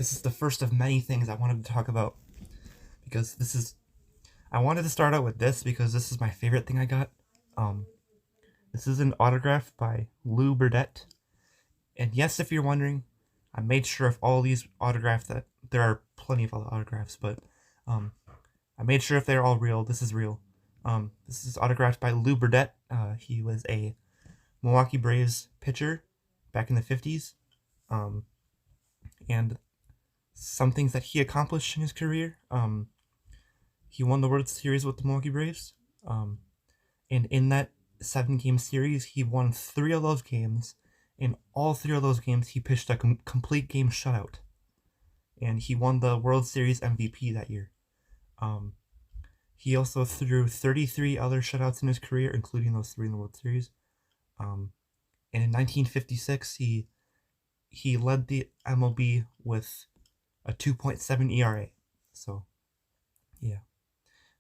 This is the first of many things I wanted to talk about because I wanted to start out with this because this is my favorite thing I got. Um, this is an autograph by Lou Burdett. And yes, if you're wondering, I made sure of all these autographs that there are plenty of other autographs, but I made sure if they're all real, this is real. This is autographed by Lou Burdett. He was a Milwaukee Braves pitcher back in the 50s. And some things that he accomplished in his career. He won the World Series with the Milwaukee Braves. And in that 7-game series, he won 3 of those games. In all 3 of those games, he pitched a complete game shutout. And he won the World Series MVP that year. He also threw 33 other shutouts in his career, including those 3 in the World Series. And in 1956, he led the MLB with a 2.7 ERA. So, yeah.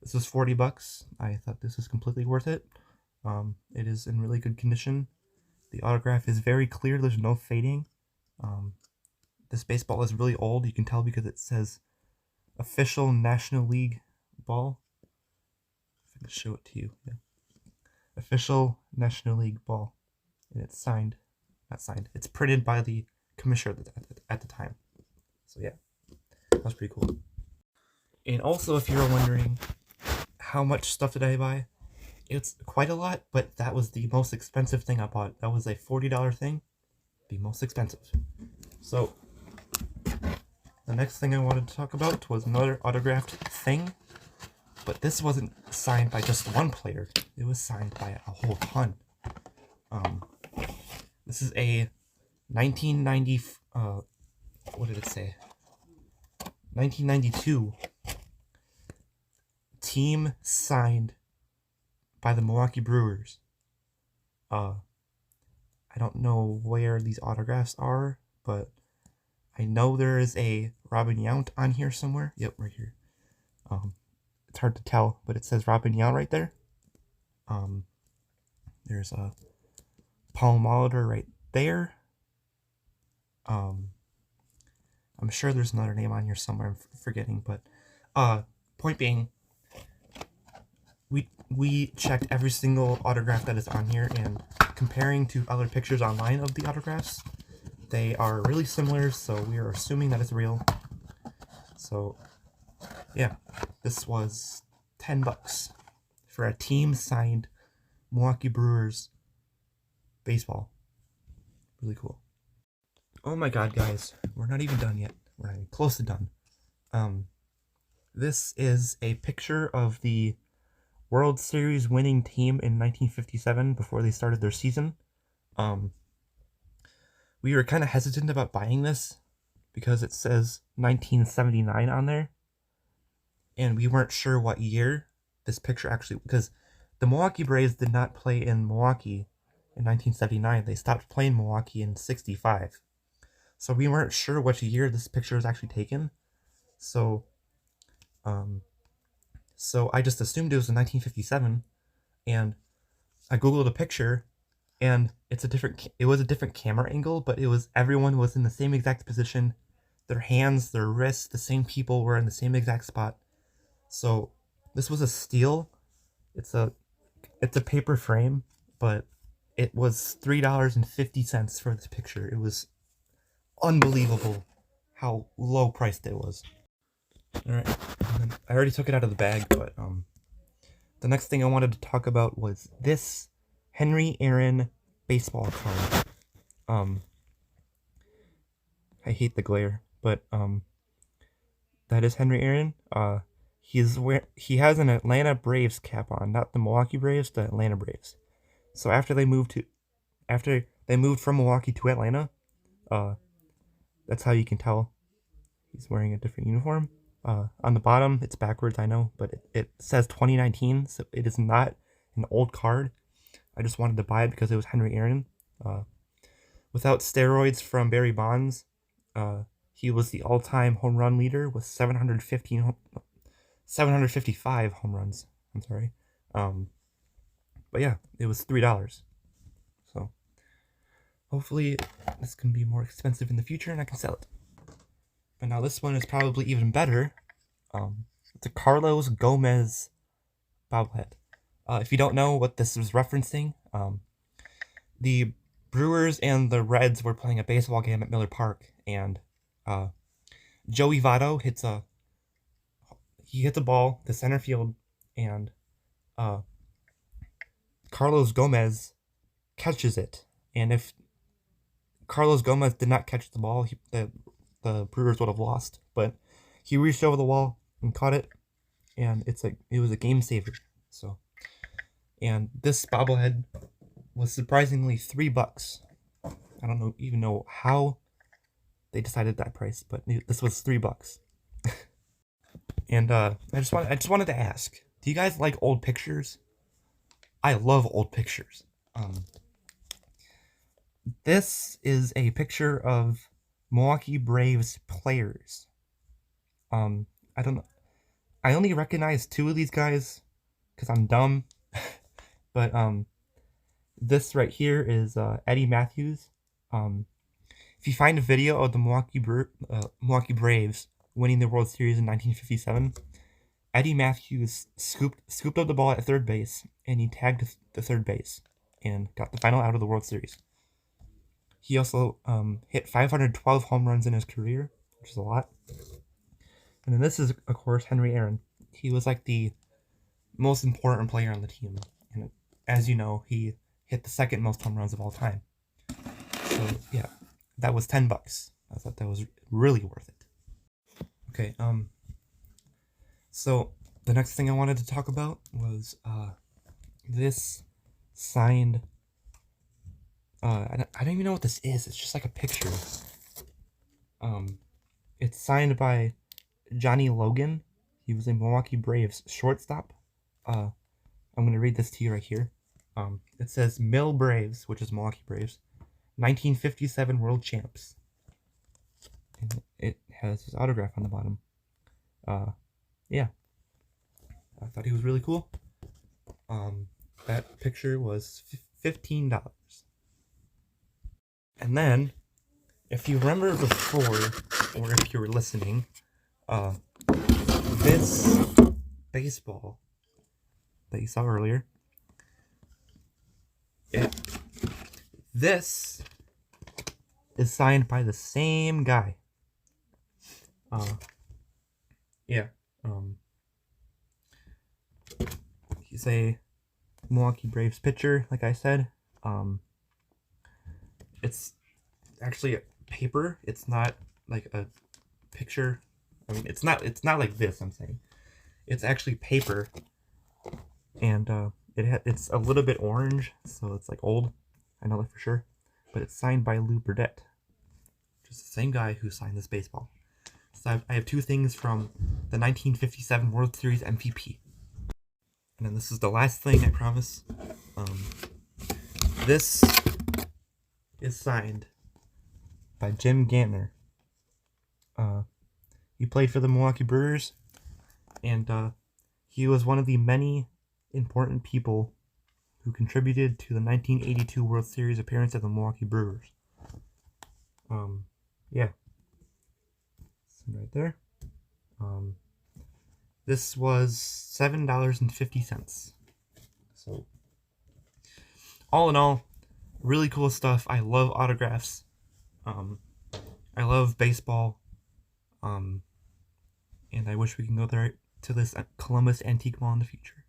This was $40. I thought this was completely worth it. It is in really good condition. The autograph is very clear. There's no fading. This baseball is really old. You can tell because it says official National League ball. If I can show it to you. Yeah. Official National League ball. And it's signed. Not signed. It's printed by the commissioner at the time. So yeah. That was pretty cool. And also, if you're wondering, how much stuff did I buy? It's quite a lot, but that was the most expensive thing I bought. That was a $40 thing. The most expensive. So, the next thing I wanted to talk about was another autographed thing. But this wasn't signed by just one player. It was signed by a whole ton. This is a 1990, what did it say? 1992 team signed by the Milwaukee Brewers. I don't know where these autographs are, but I know there is a Robin Yount on here somewhere. Yep, right here. It's hard to tell, but it says Robin Yount right there. There's a Paul Molitor right there. I'm sure there's another name on here somewhere I'm forgetting, but point being, we checked every single autograph that is on here, and comparing to other pictures online of the autographs, they are really similar, so we are assuming that it's real. So yeah, this was $10 for a team signed Milwaukee Brewers baseball. Really cool. Oh my god, guys, we're not even done yet. We're not even close to done. This is a picture of the World Series winning team in 1957 before they started their season. We were kind of hesitant about buying this because it says 1979 on there. And we weren't sure what year this picture actually, because the Milwaukee Braves did not play in Milwaukee in 1979. They stopped playing Milwaukee in 65. So we weren't sure which year this picture was actually taken. So I just assumed it was in 1957, and I googled a picture, and it was a different camera angle, but everyone was in the same exact position. Their hands, their wrists, the same people were in the same exact spot. So this was a steal. It's a paper frame, but it was $3.50 for this picture. It was unbelievable how low priced it was. Alright, I already took it out of the bag, but the next thing I wanted to talk about was this Henry Aaron baseball card. I hate the glare, but that is Henry Aaron. He has an Atlanta Braves cap on, not the Milwaukee Braves, the Atlanta Braves. So after they moved from Milwaukee to Atlanta, that's how you can tell he's wearing a different uniform. On the bottom, it's backwards, I know, but it says 2019, so it is not an old card. I just wanted to buy it because it was Henry Aaron. Without steroids from Barry Bonds, he was the all-time home run leader with 755 home runs. I'm sorry. But yeah, it was $3. So hopefully this can be more expensive in the future and I can sell it. But now this one is probably even better. It's a Carlos Gomez bobblehead. If you don't know what this is referencing, the Brewers and the Reds were playing a baseball game at Miller Park, and Joey Votto hits a ball to center field, and Carlos Gomez catches it. And if Carlos Gomez did not catch the ball, the Brewers would have lost. But he reached over the wall and caught it, and it was a game saver. So, and this bobblehead was surprisingly $3. I don't even know how they decided that price, but this was $3. And I just wanted to ask, do you guys like old pictures? I love old pictures. This is a picture of Milwaukee Braves players. I don't know. I only recognize 2 of these guys because I'm dumb. But this right here is Eddie Matthews. If you find a video of the Milwaukee Braves winning the World Series in 1957, Eddie Matthews scooped up the ball at third base, and he tagged the third base and got the final out of the World Series. He also hit 512 home runs in his career, which is a lot. And then this is, of course, Henry Aaron. He was like the most important player on the team. And as you know, he hit the second most home runs of all time. So, yeah, that was $10. I thought that was really worth it. Okay, so the next thing I wanted to talk about was this signed... I don't even know what this is. It's just like a picture. It's signed by Johnny Logan. He was a Milwaukee Braves shortstop. I'm going to read this to you right here. It says Mill Braves, which is Milwaukee Braves, 1957 World Champs. And it has his autograph on the bottom. Yeah. I thought he was really cool. That picture was $15. And then, if you remember before, or if you were listening, this baseball that you saw earlier, this is signed by the same guy. Yeah. He's a Milwaukee Braves pitcher, like I said. It's actually a paper. It's not like a picture. I mean, it's not like this, I'm saying. It's actually paper. And it's a little bit orange, so it's like old. I know that for sure. But it's signed by Lou Burdett, which is the same guy who signed this baseball. So I have 2 things from the 1957 World Series MVP. And then this is the last thing, I promise. This is signed by Jim Gantner. He played for the Milwaukee Brewers, and he was one of the many important people who contributed to the 1982 World Series appearance of the Milwaukee Brewers. Yeah. Right there. This was $7.50. So, all in all, really cool stuff. I love autographs. I love baseball. And I wish we can go there to this Columbus Antique Mall in the future.